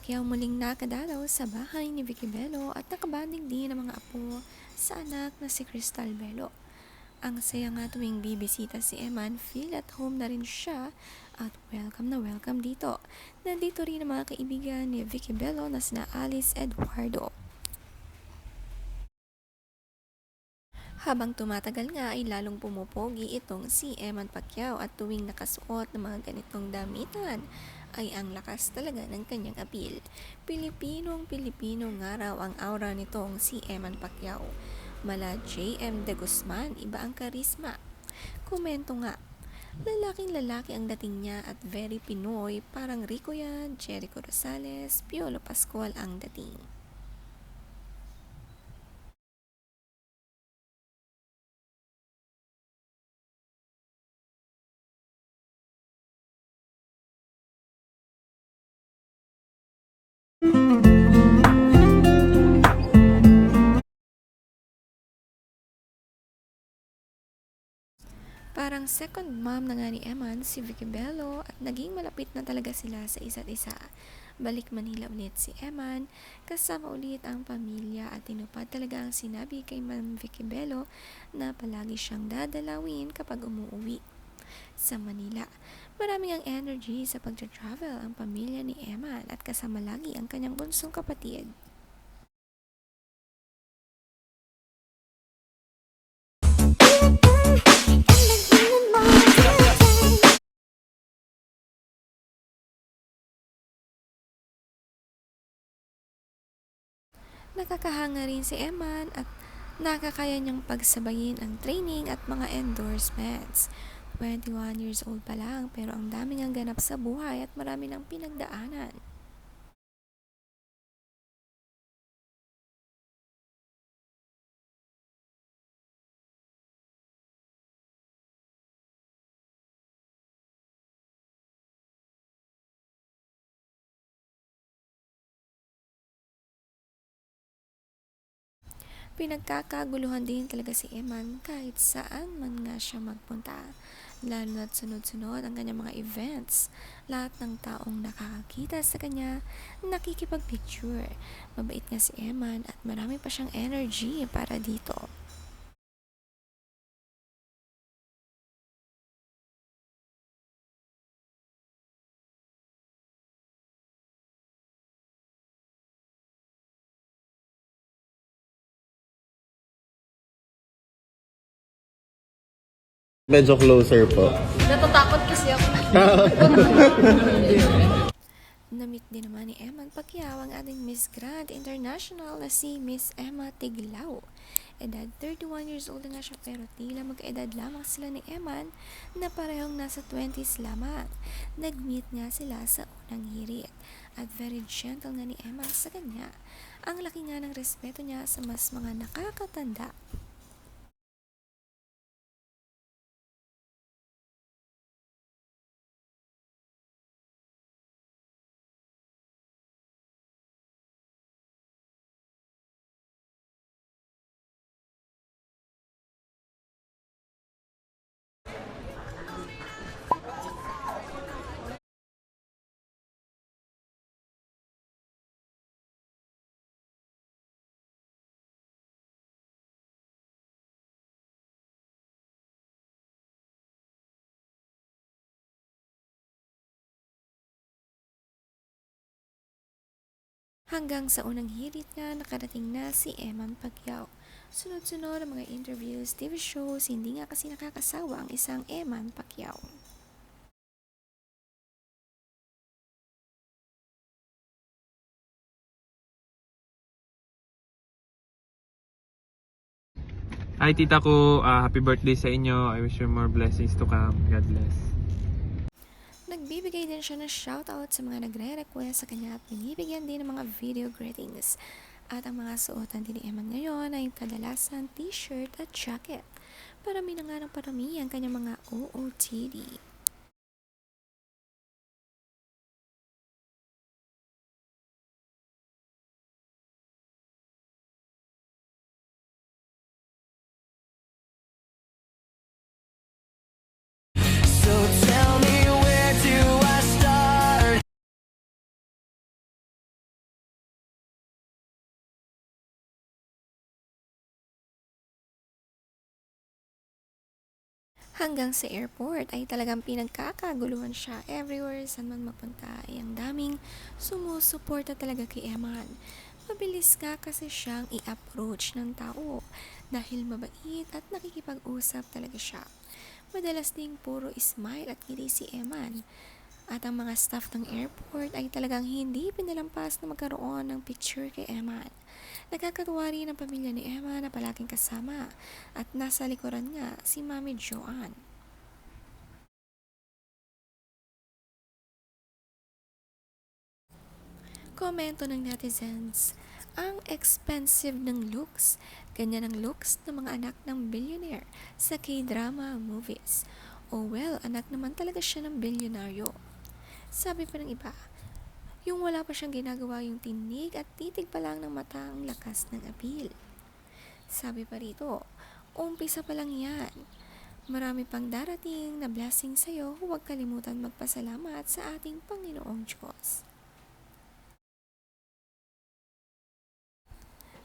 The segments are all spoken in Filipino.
Pacquiao muling nakadalaw sa bahay ni Vicky Bello at nakabanding din ang mga apo sa anak na si Crystal Bello. Ang saya nga tuwing bibisita si Eman, feel at home na rin siya at welcome na welcome dito. Nandito rin ang mga kaibigan ni Vicky Bello na sina Alice Eduardo. Habang tumatagal nga ay lalong pumupogi itong si Eman Pacquiao at tuwing nakasuot ng mga ganitong damitan ay ang lakas talaga ng kanyang appeal. Pilipinong-Pilipino nga raw ang aura nitong si Eman Pacquiao. Mala JM De Guzman, iba ang karisma. Komento nga, lalaking lalaki ang dating niya at very Pinoy, parang Rico yan, Jericho Rosales, Piolo Pascual ang dating. Parang second mom na nga ni Eman si Vicky Bello at naging malapit na talaga sila sa isa't isa. Balik Manila ulit si Eman, kasama ulit ang pamilya at tinupad talaga ang sinabi kay Ma'am Vicky Bello na palagi siyang dadalawin kapag umuwi sa Manila. Maraming ang energy sa pagtra-travel ang pamilya ni Eman at kasama lagi ang kanyang bunsong kapatid. Nakakahanga rin si Eman at nakakaya niyang pagsabayin ang training at mga endorsements. 21 years old pa lang pero ang daming ang ganap sa buhay at marami ng pinagdaanan. Pinagkakaguluhan din talaga si Eman kahit saan man nga siya magpunta. Lalo na't sunod-sunod ang kanyang mga events. Lahat ng taong nakakakita sa kanya, nakikipag-picture. Mabait nga si Eman at marami pa siyang energy para dito. Medyo closer po. Natatakot kasi ako. Namit din naman ni Eman Pacquiao ang ating Miss Grand International na si Miss Emma Tiglao. Edad 31 years old nga siya pero tila magkaedad lamang sila ni Eman na parehong nasa 20s lamang. Nag-meet nga sila sa unang hirit at very gentle nga ni Eman sa kanya. Ang laki nga ng respeto niya sa mas mga nakakatanda. Hanggang sa unang hirit nga nakarating na si Eman Pacquiao. Sunod-sunod ang mga interviews, TV shows, hindi nga kasi nakakasawa ang isang Eman Pacquiao. Hi tita ko, happy birthday sa inyo. I wish you more blessings to come. God bless. Nagbibigay din siya ng shoutout sa mga nagre-request sa kanya at binibigyan din ng mga video greetings. At ang mga suotan din ni Eman ngayon ay kadalasan t-shirt at jacket. Parami na nga ng parami ang kanyang mga OOTD. Hanggang sa airport ay talagang pinagkakaguluhan siya. Everywhere saan man mapunta ay ang daming sumusuporta talaga kay Eman. Mabilis nga kasi siyang i-approach ng tao dahil mabait at nakikipag-usap talaga siya. Madalas ding puro smile at ngiti si Eman. At ang mga staff ng airport ay talagang hindi pinalampas na magkaroon ng picture kay Eman. Nagkakatuwa rin ang pamilya ni Emma na palaging kasama at nasa likuran nga si Mami Joanne. Komento ng netizens, ang expensive ng looks. Ganyan ang looks ng mga anak ng billionaire sa K-drama movies. Oh well, anak naman talaga siya ng bilyonaryo. Sabi pa ng iba, yung wala pa siyang ginagawa yung tinig at titig pa lang ng mata ang lakas ng appeal. Sabi pa rito, umpisa pa lang yan. Marami pang darating na blessing sa'yo, huwag kalimutan magpasalamat sa ating Panginoong Diyos.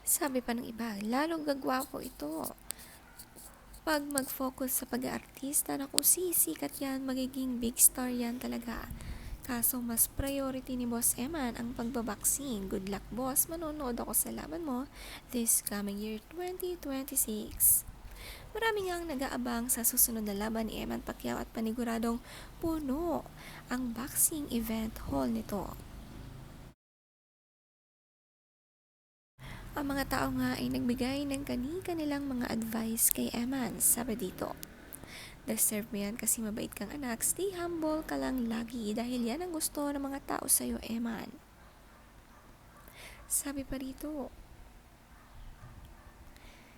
Sabi pa ng iba, lalong gagwapo ito. Pag mag-focus sa pag-aartista, naku sisikat yan, magiging big star yan talaga. Kaso mas priority ni Boss Eman ang pagbabaksing. Good luck boss, manonood ako sa laban mo this coming year 2026. Marami ngang nag-aabang sa susunod na laban ni Eman Pacquiao at paniguradong puno ang boxing event hall nito. Ang mga tao nga ay nagbigay ng kani-kanilang mga advice kay Eman. Sabi dito, deserve mo yan kasi mabait kang anak, stay humble ka lang lagi dahil yan ang gusto ng mga tao sa'yo, Eman. Sabi pa rito,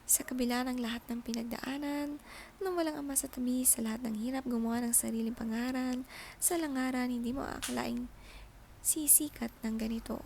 sa kabila ng lahat ng pinagdaanan, nang walang ama sa tabi, sa lahat ng hirap gumawa ng sariling pangaran, sa langaran, hindi mo akalaing sisikat ng ganito.